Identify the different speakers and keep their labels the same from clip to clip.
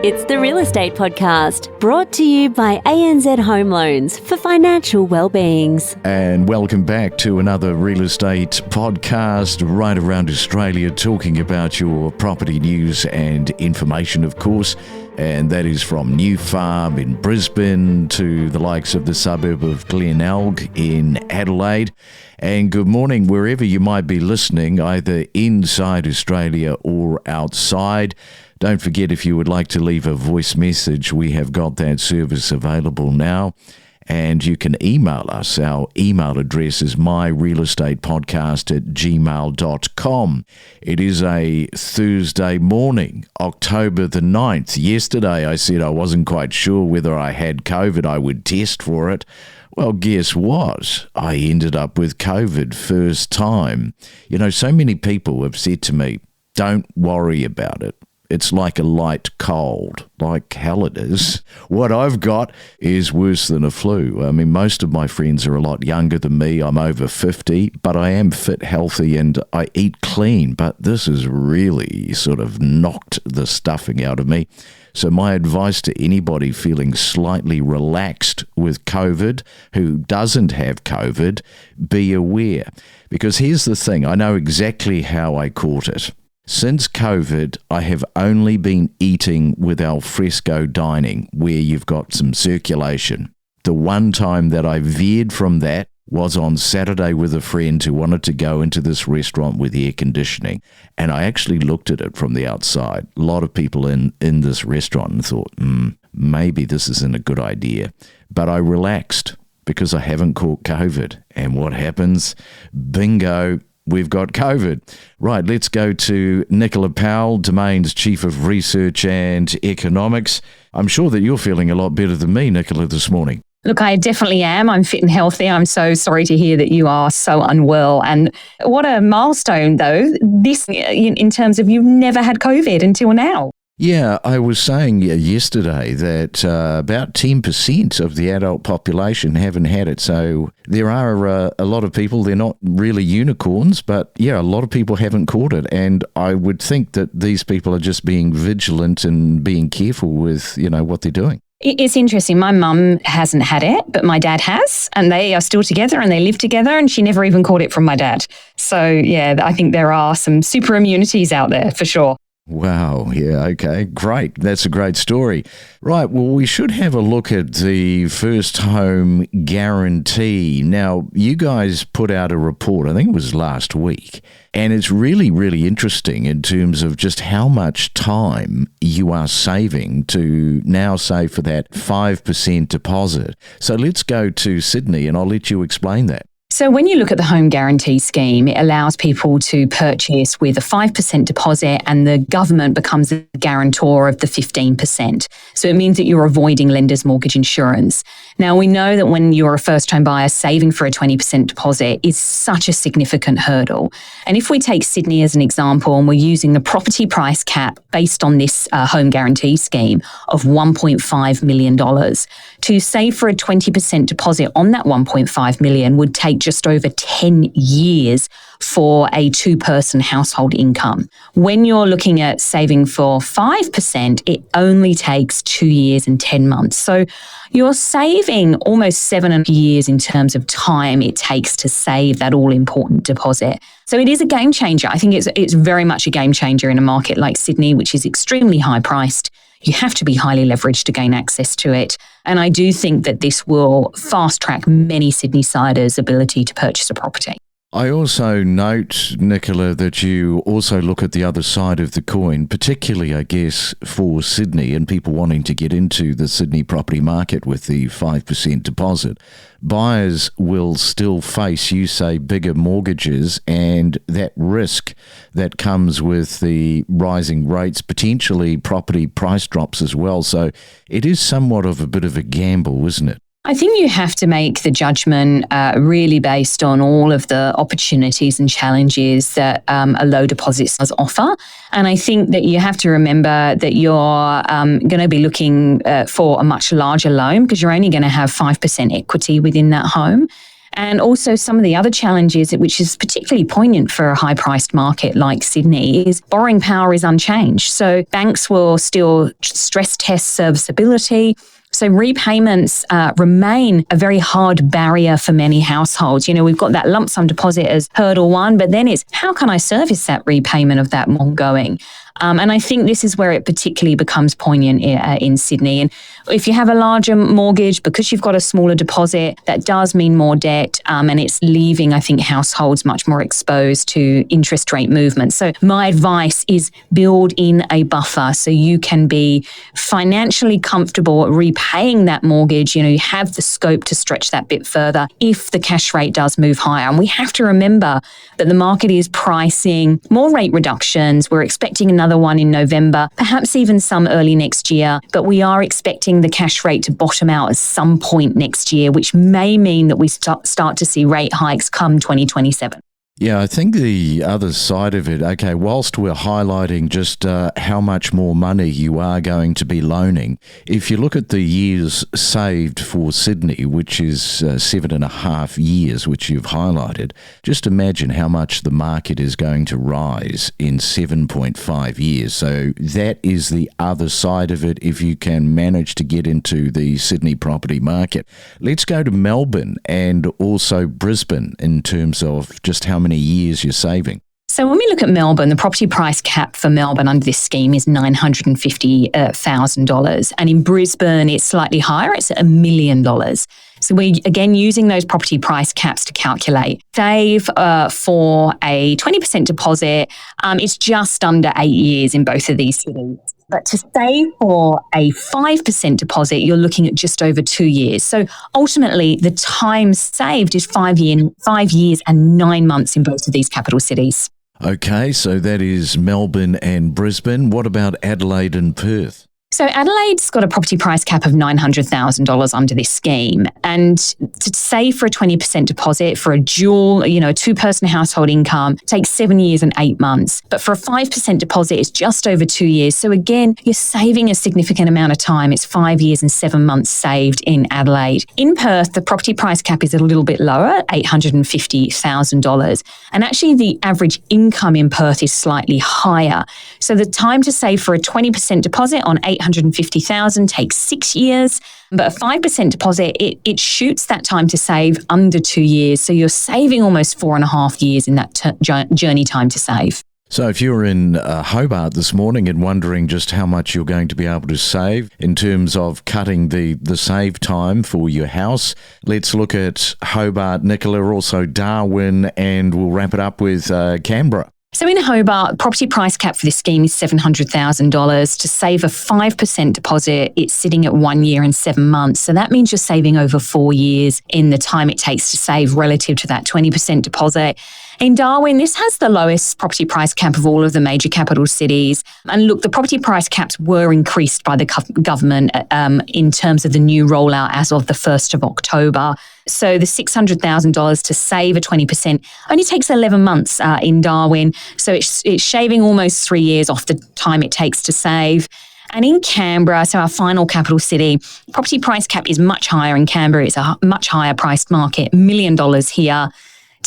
Speaker 1: It's the Real Estate Podcast, brought to you by ANZ Home Loans for financial well-beings.
Speaker 2: And welcome back to another Real Estate Podcast right around Australia, talking about your property news and information, of course. And that is from New Farm in Brisbane to the likes of the suburb of Glenelg in Adelaide. And good morning wherever you might be listening, either inside Australia or outside. Don't forget, if you would like to leave a voice message, we have got that service available now. And you can email us. Our email address is myrealestatepodcast@gmail.com. It is a Thursday morning, October the 9th. Yesterday I said I wasn't quite sure whether I had COVID. I would test for it. Well, guess what? I ended up with COVID first time. You know, so many people have said to me, don't worry about it. It's like a light cold, like hell it is. What I've got is worse than a flu. I mean, most of my friends are a lot younger than me. I'm over 50, but I am fit, healthy, and I eat clean. But this has really sort of knocked the stuffing out of me. So my advice to anybody feeling slightly relaxed with COVID, who doesn't have COVID, be aware. Because here's the thing, I know exactly how I caught it. Since COVID, I have only been eating with al fresco dining, where you've got some circulation. The one time that I veered from that was on Saturday with a friend who wanted to go into this restaurant with air conditioning. And I actually looked at it from the outside. A lot of people in this restaurant and thought, maybe this isn't a good idea. But I relaxed because I haven't caught COVID. And what happens? Bingo. We've got COVID. Right, let's go to Nicola Powell, Domain's Chief of Research and Economics. I'm sure that you're feeling a lot better than me, Nicola, this morning.
Speaker 3: Look, I definitely am. I'm fit and healthy. I'm so sorry to hear that you are so unwell. And what a milestone, though, this in terms of you've never had COVID until now.
Speaker 2: Yeah, I was saying yesterday that about 10% of the adult population haven't had it. So there are a lot of people, they're not really unicorns, but yeah, a lot of people haven't caught it. And I would think that these people are just being vigilant and being careful with, what they're doing.
Speaker 3: It's interesting. My mum hasn't had it, but my dad has, and they are still together and they live together, and she never even caught it from my dad. So yeah, I think there are some super immunities out there for sure.
Speaker 2: Wow. Yeah. Okay. Great. That's a great story. Right. Well, we should have a look at the first home guarantee. Now, you guys put out a report, I think it was last week, and it's really, really interesting in terms of just how much time you are saving to now save for that 5% deposit. So let's go to Sydney and I'll let you explain that.
Speaker 3: So when you look at the home guarantee scheme, it allows people to purchase with a 5% deposit and the government becomes a guarantor of the 15%. So it means that you're avoiding lender's mortgage insurance. Now, we know that when you're a first home buyer, saving for a 20% deposit is such a significant hurdle. And if we take Sydney as an example, and we're using the property price cap based on this home guarantee scheme of $1.5 million, to save for a 20% deposit on that $1.5 million would take just over 10 years for a two-person household income. When you're looking at saving for 5%, it only takes 2 years and 10 months. So you're saving almost 7 years in terms of time it takes to save that all-important deposit. So it is a game changer. I think it's very much a game changer in a market like Sydney, which is extremely high-priced. You have to be highly leveraged to gain access to it. And I do think that this will fast-track many Sydney-siders' ability to purchase a property.
Speaker 2: I also note, Nicola, that you also look at the other side of the coin, particularly, I guess, for Sydney and people wanting to get into the Sydney property market with the 5% deposit. Buyers will still face, you say, bigger mortgages and that risk that comes with the rising rates, potentially property price drops as well. So it is somewhat of a bit of a gamble, isn't it?
Speaker 3: I think you have to make the judgment really based on all of the opportunities and challenges that a low deposit does offer. And I think that you have to remember that you're going to be looking for a much larger loan because you're only going to have 5% equity within that home. And also some of the other challenges, which is particularly poignant for a high-priced market like Sydney, is borrowing power is unchanged. So banks will still stress test serviceability. So repayments remain a very hard barrier for many households. We've got that lump sum deposit as hurdle one, but then it's how can I service that repayment of that ongoing? And I think this is where it particularly becomes poignant in Sydney. And if you have a larger mortgage, because you've got a smaller deposit, that does mean more debt. And it's leaving, I think, households much more exposed to interest rate movements. So my advice is build in a buffer so you can be financially comfortable repaying that mortgage. You have the scope to stretch that bit further if the cash rate does move higher. And we have to remember that the market is pricing more rate reductions. We're expecting another one in November, perhaps even some early next year. But we are expecting the cash rate to bottom out at some point next year, which may mean that we start to see rate hikes come 2027.
Speaker 2: Yeah, I think the other side of it, okay, whilst we're highlighting just how much more money you are going to be loaning, if you look at the years saved for Sydney, which is 7.5 years, which you've highlighted, just imagine how much the market is going to rise in 7.5 years. So that is the other side of it if you can manage to get into the Sydney property market. Let's go to Melbourne and also Brisbane in terms of just how many years you're saving.
Speaker 3: So when we look at Melbourne, the property price cap for Melbourne under this scheme is $950,000. And in Brisbane, it's slightly higher. It's $1 million. So we're, again, using those property price caps to calculate. Save for a 20% deposit, it's just under 8 years in both of these cities. But to save for a 5% deposit, you're looking at just over 2 years. So ultimately, the time saved is 5 years and 9 months in both of these capital cities.
Speaker 2: Okay, so that is Melbourne and Brisbane. What about Adelaide and Perth?
Speaker 3: So Adelaide's got a property price cap of $900,000 under this scheme. And to save for a 20% deposit for a dual, a two-person household income takes 7 years and 8 months. But for a 5% deposit, it's just over 2 years. So again, you're saving a significant amount of time. It's 5 years and 7 months saved in Adelaide. In Perth, the property price cap is a little bit lower, $850,000. And actually, the average income in Perth is slightly higher. So the time to save for a 20% deposit on $850,000 takes 6 years, but a 5% deposit, it shoots that time to save under 2 years. So you're saving almost 4.5 years in that journey time to save.
Speaker 2: So if you're in Hobart this morning and wondering just how much you're going to be able to save in terms of cutting the save time for your house, let's look at Hobart, Nicola, also Darwin, and we'll wrap it up with Canberra.
Speaker 3: So in Hobart, property price cap for this scheme is $700,000. To save a 5% deposit, it's sitting at 1 year and 7 months. So that means you're saving over 4 years in the time it takes to save relative to that 20% deposit. In Darwin, this has the lowest property price cap of all of the major capital cities. And look, the property price caps were increased by the government in terms of the new rollout as of the 1st of October. So the $600,000 to save a 20% only takes 11 months in Darwin. So it's shaving almost 3 years off the time it takes to save. And in Canberra, so our final capital city, property price cap is much higher in Canberra. It's a much higher priced market, $1 million here.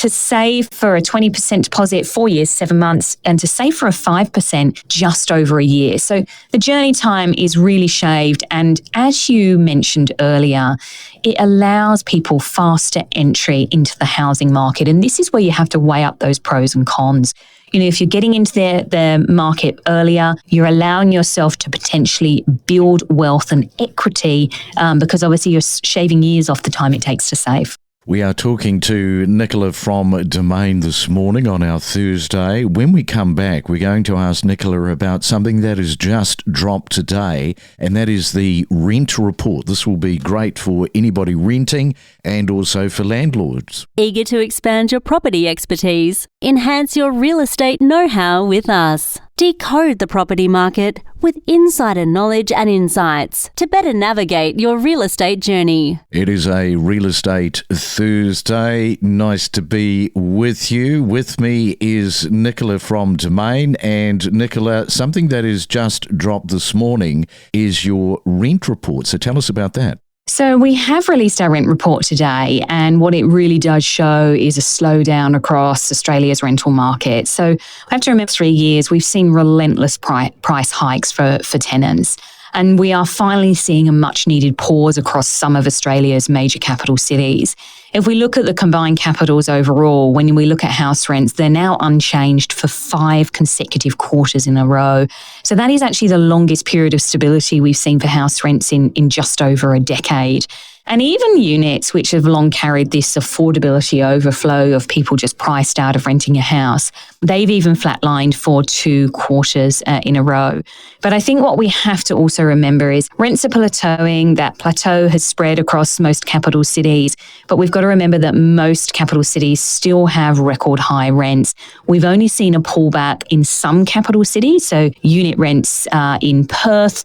Speaker 3: To save for a 20% deposit, 4 years, 7 months, and to save for a 5%, just over a year. So the journey time is really shaved. And as you mentioned earlier, it allows people faster entry into the housing market. And this is where you have to weigh up those pros and cons. If you're getting into the market earlier, you're allowing yourself to potentially build wealth and equity because obviously you're shaving years off the time it takes to save.
Speaker 2: We are talking to Nicola from Domain this morning on our Thursday. When we come back, we're going to ask Nicola about something that has just dropped today, and that is the rent report. This will be great for anybody renting and also for landlords.
Speaker 1: Eager to expand your property expertise? Enhance your real estate know-how with us. Decode the property market with insider knowledge and insights to better navigate your real estate journey.
Speaker 2: It is a Real Estate Thursday. Nice to be with you. With me is Nicola from Domain. And Nicola, something that is just dropped this morning is your rent report. So tell us about that.
Speaker 3: So we have released our rent report today, and what it really does show is a slowdown across Australia's rental market. So we have to remember 3 years, we've seen relentless price hikes for tenants. And we are finally seeing a much needed pause across some of Australia's major capital cities. If we look at the combined capitals overall, when we look at house rents, they're now unchanged for 5 consecutive quarters in a row. So that is actually the longest period of stability we've seen for house rents in just over a decade. And even units which have long carried this affordability overflow of people just priced out of renting a house, they've even flatlined for 2 quarters in a row. But I think what we have to also remember is rents are plateauing. That plateau has spread across most capital cities, but we've got to remember that most capital cities still have record high rents. We've only seen a pullback in some capital cities. So unit rents in Perth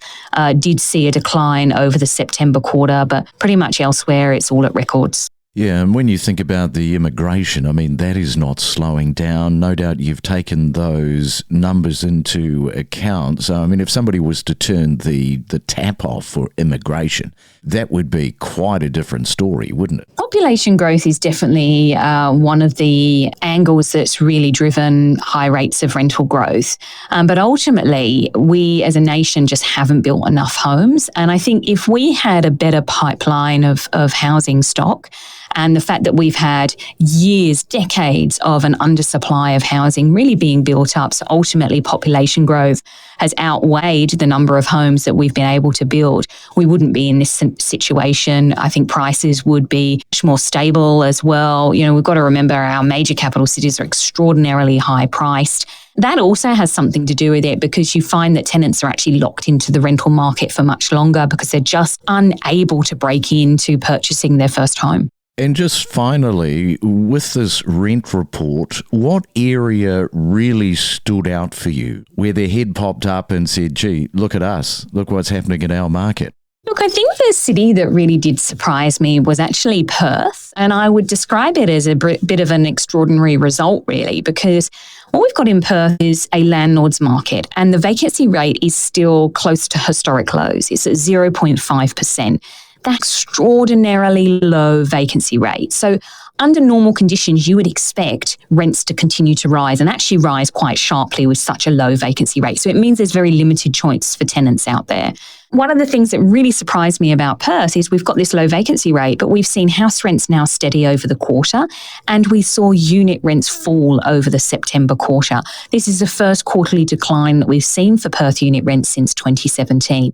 Speaker 3: did see a decline over the September quarter, but pretty much elsewhere, it's all at records.
Speaker 2: Yeah, and when you think about the immigration, I mean, that is not slowing down. No doubt you've taken those numbers into account. So, I mean, if somebody was to turn the tap off for immigration, that would be quite a different story, wouldn't it?
Speaker 3: Population growth is definitely one of the angles that's really driven high rates of rental growth. But ultimately, we as a nation just haven't built enough homes. And I think if we had a better pipeline of housing stock, and the fact that we've had years, decades of an undersupply of housing really being built up, so ultimately population growth has outweighed the number of homes that we've been able to build, we wouldn't be in this situation. I think prices would be much more stable as well. You know, we've got to remember our major capital cities are extraordinarily high priced. That also has something to do with it because you find that tenants are actually locked into the rental market for much longer because they're just unable to break into purchasing their first home.
Speaker 2: And just finally, with this rent report, what area really stood out for you where their head popped up and said, gee, look at us, look what's happening in our market?
Speaker 3: Look, I think the city that really did surprise me was actually Perth. And I would describe it as a bit of an extraordinary result, really, because what we've got in Perth is a landlord's market and the vacancy rate is still close to historic lows. It's at 0.5%. That extraordinarily low vacancy rate. So under normal conditions, you would expect rents to continue to rise and actually rise quite sharply with such a low vacancy rate. So it means there's very limited choice for tenants out there. One of the things that really surprised me about Perth is we've got this low vacancy rate, but we've seen house rents now steady over the quarter, and we saw unit rents fall over the September quarter. This is the first quarterly decline that we've seen for Perth unit rents since 2017.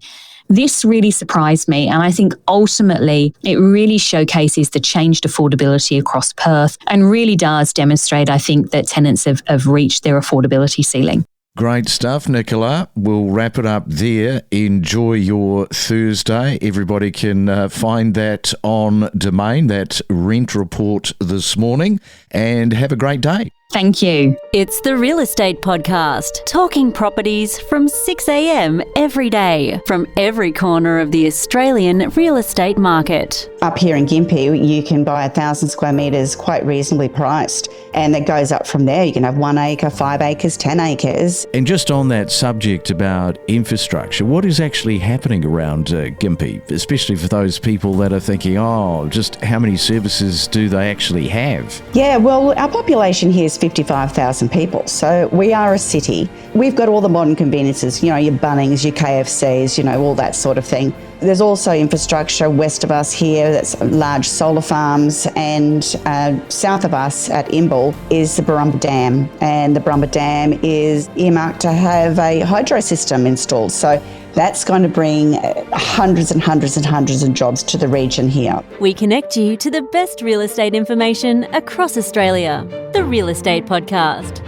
Speaker 3: This really surprised me, and I think ultimately it really showcases the changed affordability across Perth and really does demonstrate, I think, that tenants have reached their affordability ceiling.
Speaker 2: Great stuff, Nicola. We'll wrap it up there. Enjoy your Thursday. Everybody can find that on Domain, that rent report this morning, and have a great day.
Speaker 3: Thank you.
Speaker 1: It's the Real Estate Podcast, talking properties from 6 a.m. every day from every corner of the Australian real estate market.
Speaker 4: Up here in Gympie, you can buy 1,000 square metres quite reasonably priced, and it goes up from there. You can have 1 acre, 5 acres, 10 acres.
Speaker 2: And just on that subject about infrastructure, what is actually happening around Gympie, especially for those people that are thinking, just how many services do they actually have?
Speaker 4: Yeah, well, our population here is 55,000 people. So we are a city. We've got all the modern conveniences, your Bunnings, your KFCs, all that sort of thing. There's also infrastructure west of us here, that's large solar farms, and south of us at Imbil is the Barumba Dam. And the Barumba Dam is earmarked to have a hydro system installed. So that's going to bring hundreds and hundreds and hundreds of jobs to the region here.
Speaker 1: We connect you to the best real estate information across Australia. The Real Estate Podcast.